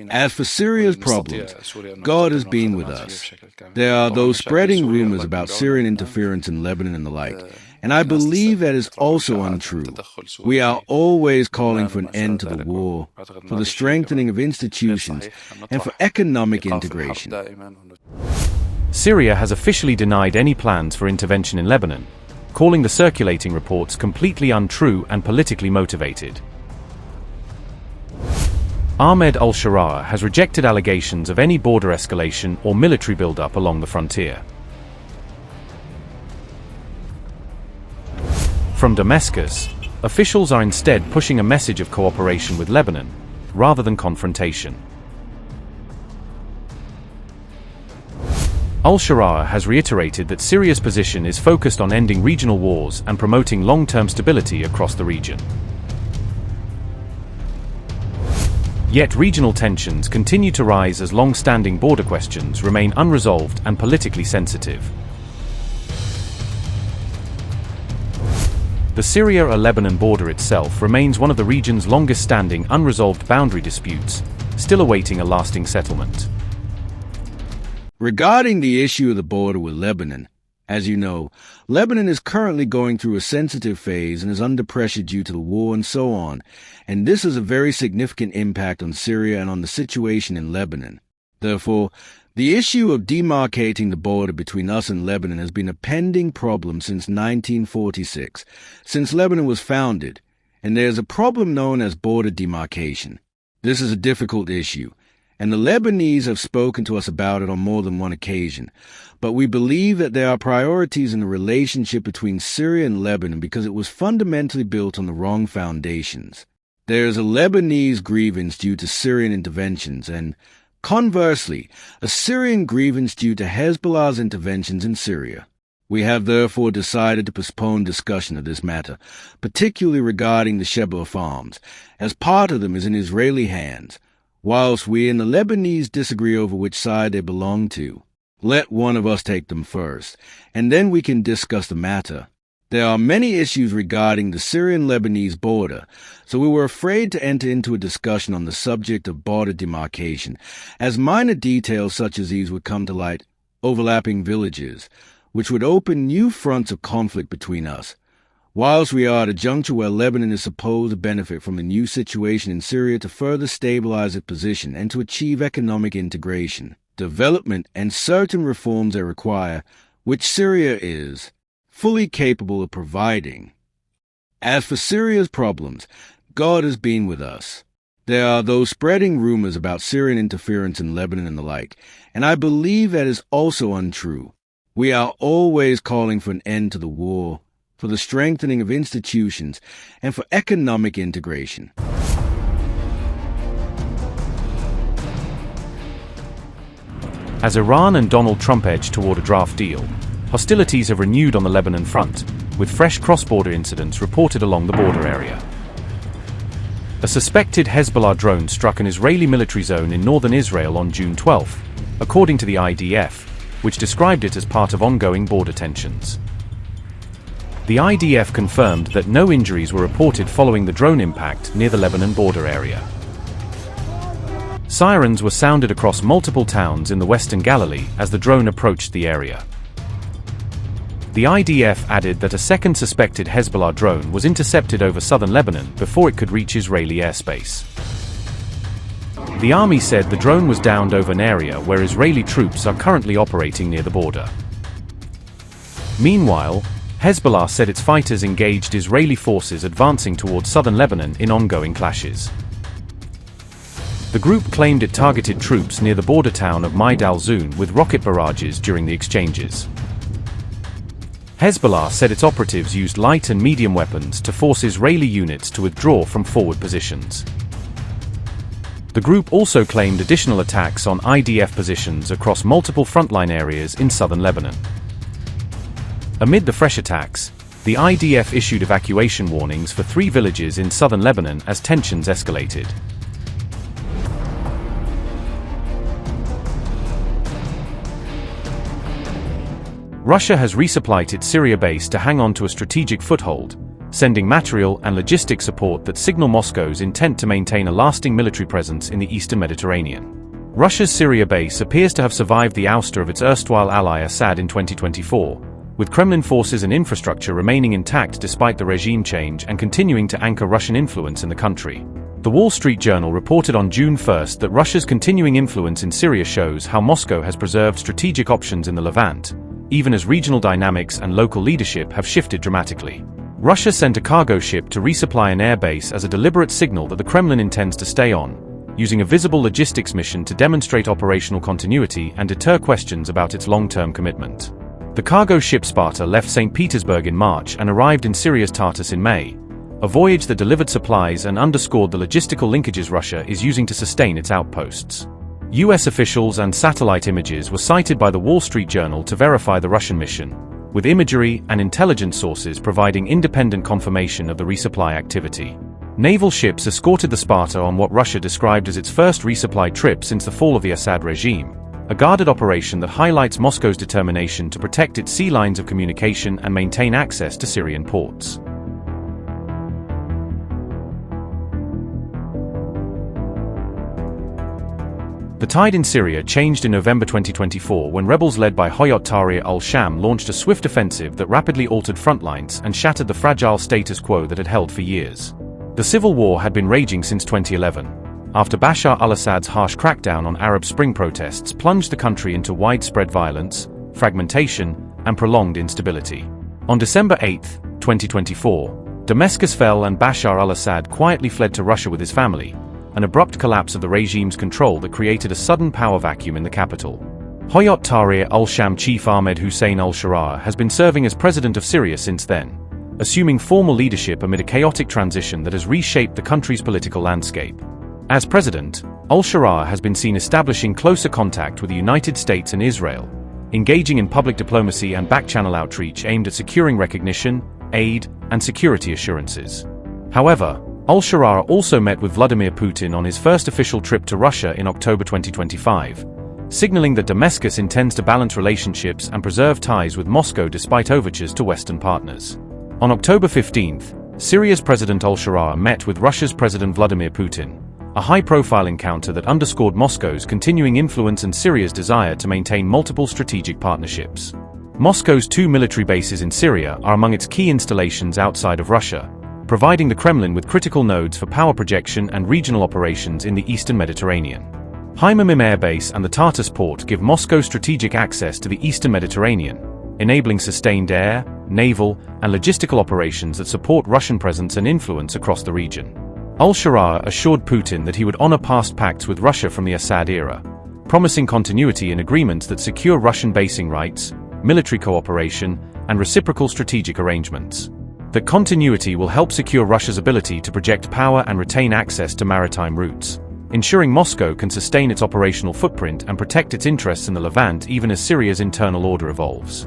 As for Syria's problems, God has been with us. There are those spreading rumors about Syrian interference in Lebanon and the like, and I believe that is also untrue. We are always calling for an end to the war, for the strengthening of institutions, and for economic integration. Syria has officially denied any plans for intervention in Lebanon, calling the circulating reports completely untrue and politically motivated. Ahmad al-Sharaa has rejected allegations of any border escalation or military buildup along the frontier. From Damascus, officials are instead pushing a message of cooperation with Lebanon, rather than confrontation. Al-Sharaa has reiterated that Syria's position is focused on ending regional wars and promoting long-term stability across the region. Yet regional tensions continue to rise as long-standing border questions remain unresolved and politically sensitive. The Syria-Lebanon border itself remains one of the region's longest-standing unresolved boundary disputes, still awaiting a lasting settlement. Regarding the issue of the border with Lebanon, as you know, Lebanon is currently going through a sensitive phase and is under pressure due to the war and so on, and this has a very significant impact on Syria and on the situation in Lebanon. Therefore, the issue of demarcating the border between us and Lebanon has been a pending problem since 1946, since Lebanon was founded, and there is a problem known as border demarcation. This is a difficult issue, and the Lebanese have spoken to us about it on more than one occasion. But we believe that there are priorities in the relationship between Syria and Lebanon because it was fundamentally built on the wrong foundations. There is a Lebanese grievance due to Syrian interventions and, conversely, a Syrian grievance due to Hezbollah's interventions in Syria. We have therefore decided to postpone discussion of this matter, particularly regarding the Shebaa farms, as part of them is in Israeli hands, whilst we and the Lebanese disagree over which side they belong to. Let one of us take them first, and then we can discuss the matter. There are many issues regarding the Syrian-Lebanese border, so we were afraid to enter into a discussion on the subject of border demarcation, as minor details such as these would come to light, overlapping villages, which would open new fronts of conflict between us. Whilst we are at a juncture where Lebanon is supposed to benefit from the new situation in Syria to further stabilize its position and to achieve economic integration, development, and certain reforms they require, which Syria is fully capable of providing. As for Syria's problems, God has been with us. There are those spreading rumors about Syrian interference in Lebanon and the like, and I believe that is also untrue. We are always calling for an end to the war, for the strengthening of institutions, and for economic integration. As Iran and Donald Trump edge toward a draft deal, hostilities have renewed on the Lebanon front, with fresh cross-border incidents reported along the border area. A suspected Hezbollah drone struck an Israeli military zone in northern Israel on June 12, according to the IDF, which described it as part of ongoing border tensions. The IDF confirmed that no injuries were reported following the drone impact near the Lebanon border area. Sirens were sounded across multiple towns in the western Galilee as the drone approached the area. The IDF added that a second suspected Hezbollah drone was intercepted over southern Lebanon before it could reach Israeli airspace. The army said the drone was downed over an area where Israeli troops are currently operating near the border. Meanwhile, Hezbollah said its fighters engaged Israeli forces advancing towards southern Lebanon in ongoing clashes. The group claimed it targeted troops near the border town of Maid al-Zoun with rocket barrages during the exchanges. Hezbollah said its operatives used light and medium weapons to force Israeli units to withdraw from forward positions. The group also claimed additional attacks on IDF positions across multiple frontline areas in southern Lebanon. Amid the fresh attacks, the IDF issued evacuation warnings for 3 villages in southern Lebanon as tensions escalated. Russia has resupplied its Syria base to hang on to a strategic foothold, sending material and logistic support that signal Moscow's intent to maintain a lasting military presence in the eastern Mediterranean. Russia's Syria base appears to have survived the ouster of its erstwhile ally Assad in 2024, with Kremlin forces and infrastructure remaining intact despite the regime change and continuing to anchor Russian influence in the country. The Wall Street Journal reported on June 1 that Russia's continuing influence in Syria shows how Moscow has preserved strategic options in the Levant, even as regional dynamics and local leadership have shifted dramatically. Russia sent a cargo ship to resupply an air base as a deliberate signal that the Kremlin intends to stay on, using a visible logistics mission to demonstrate operational continuity and deter questions about its long-term commitment. The cargo ship Sparta left St. Petersburg in March and arrived in Syria's Tartus in May, a voyage that delivered supplies and underscored the logistical linkages Russia is using to sustain its outposts. US officials and satellite images were cited by the Wall Street Journal to verify the Russian mission, with imagery and intelligence sources providing independent confirmation of the resupply activity. Naval ships escorted the Sparta on what Russia described as its first resupply trip since the fall of the Assad regime, a guarded operation that highlights Moscow's determination to protect its sea lines of communication and maintain access to Syrian ports. The tide in Syria changed in November 2024 when rebels led by Hayat Tahrir al-Sham launched a swift offensive that rapidly altered front lines and shattered the fragile status quo that had held for years. The civil war had been raging since 2011, after Bashar al-Assad's harsh crackdown on Arab Spring protests plunged the country into widespread violence, fragmentation, and prolonged instability. On December 8, 2024, Damascus fell and Bashar al-Assad quietly fled to Russia with his family, an abrupt collapse of the regime's control that created a sudden power vacuum in the capital. Hayat Tahrir al-Sham chief Ahmed Hussein al-Sharaa has been serving as president of Syria since then, assuming formal leadership amid a chaotic transition that has reshaped the country's political landscape. As president, al-Sharaa has been seen establishing closer contact with the United States and Israel, engaging in public diplomacy and back-channel outreach aimed at securing recognition, aid, and security assurances. However, al-Sharaa also met with Vladimir Putin on his first official trip to Russia in October 2025, signaling that Damascus intends to balance relationships and preserve ties with Moscow despite overtures to Western partners. On October 15, Syria's President al-Sharaa met with Russia's President Vladimir Putin, a high-profile encounter that underscored Moscow's continuing influence and Syria's desire to maintain multiple strategic partnerships. Moscow's 2 military bases in Syria are among its key installations outside of Russia, providing the Kremlin with critical nodes for power projection and regional operations in the eastern Mediterranean. Hymyr Air Base and the Tartus port give Moscow strategic access to the eastern Mediterranean, enabling sustained air, naval, and logistical operations that support Russian presence and influence across the region. Al-Sharaa assured Putin that he would honor past pacts with Russia from the Assad era, promising continuity in agreements that secure Russian basing rights, military cooperation, and reciprocal strategic arrangements. That continuity will help secure Russia's ability to project power and retain access to maritime routes, ensuring Moscow can sustain its operational footprint and protect its interests in the Levant even as Syria's internal order evolves.